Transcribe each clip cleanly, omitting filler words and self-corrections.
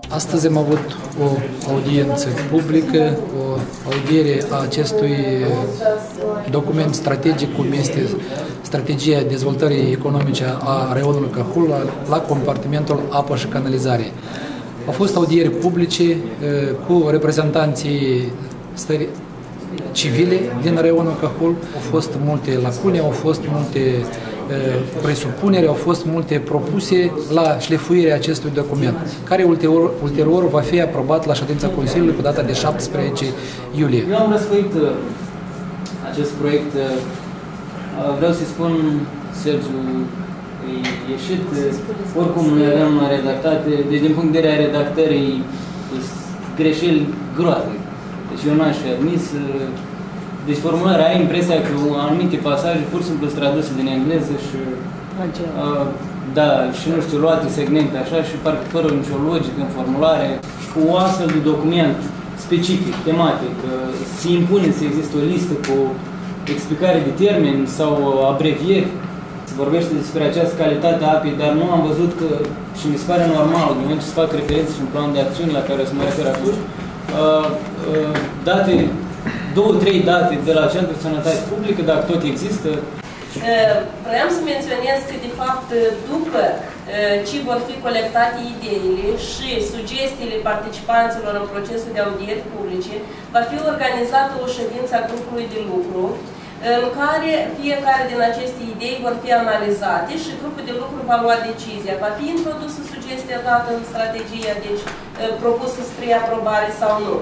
Astăzi am avut o audiență publică, o audiere a acestui document strategic, cum este strategia dezvoltării economice a raionului Cahul la compartimentul apă și canalizare. Au fost audieri publice cu reprezentanții stării civile din raionul Cahul, au fost multe lacune, au fost multe presupuneri, au fost multe propuse la șlefuirea acestui document, care ulterior va fi aprobat la ședința Consiliului cu data de 17 iulie. Eu am răsfoit acest proiect, vreau să spun, Sergiu, e ieșit, oricum noi avem redactate, deci din punct de vedere a redactării, greșeli groaznice. Deci eu n-aș fi admis. Deci formularea are impresia că anumite pasaje pur și simplu sunt traduse din engleză și da, și nu știu, luate segmente așa și parcă fără nicio logică în formulare. Cu un astfel de document specific, tematic, se impune să existe o listă cu explicare de termeni sau abrevieri. Se vorbește despre această calitate a apei, dar nu am văzut că, și mi se pare normal, în moment ce se fac referințe și un plan de acțiune la care o să mă refer acum, date 2-3 date de la Centrul de Sănătate Publică, dacă tot există. Vreau să menționez că, de fapt, după ce vor fi colectate ideile și sugestiile participanților în procesul de audieri publice, va fi organizată o ședință a grupului de lucru, în care fiecare din aceste idei vor fi analizate și grupul de lucru va lua decizia. Va fi introdusă sugestia dată în strategia, deci propusă spre aprobare sau nu.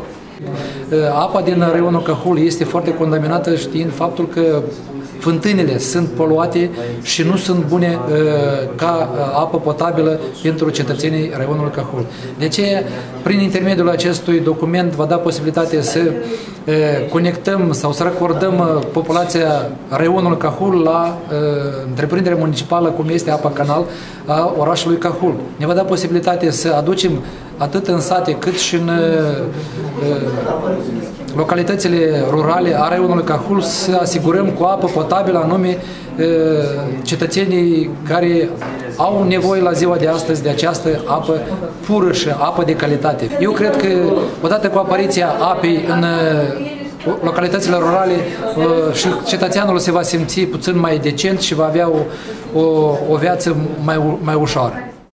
Apa din raionul Cahul este foarte contaminată, știind faptul că fântânile sunt poluate și nu sunt bune ca apă potabilă pentru cetățenii raionului Cahul. De aceea, prin intermediul acestui document, va da posibilitatea să conectăm sau să racordăm populația raionului Cahul la întreprinderea municipală, cum este Apa Canal, a orașului Cahul. Ne va da posibilitatea să aducem atât în sate cât și în localitățile rurale a raionului Cahul să asigurăm cu apă potabilă anume cetățenii care au nevoie la ziua de astăzi de această apă pură și apă de calitate. Eu cred că odată cu apariția apei în localitățile rurale și cetățeanul se va simți puțin mai decent și va avea o viață mai ușoară.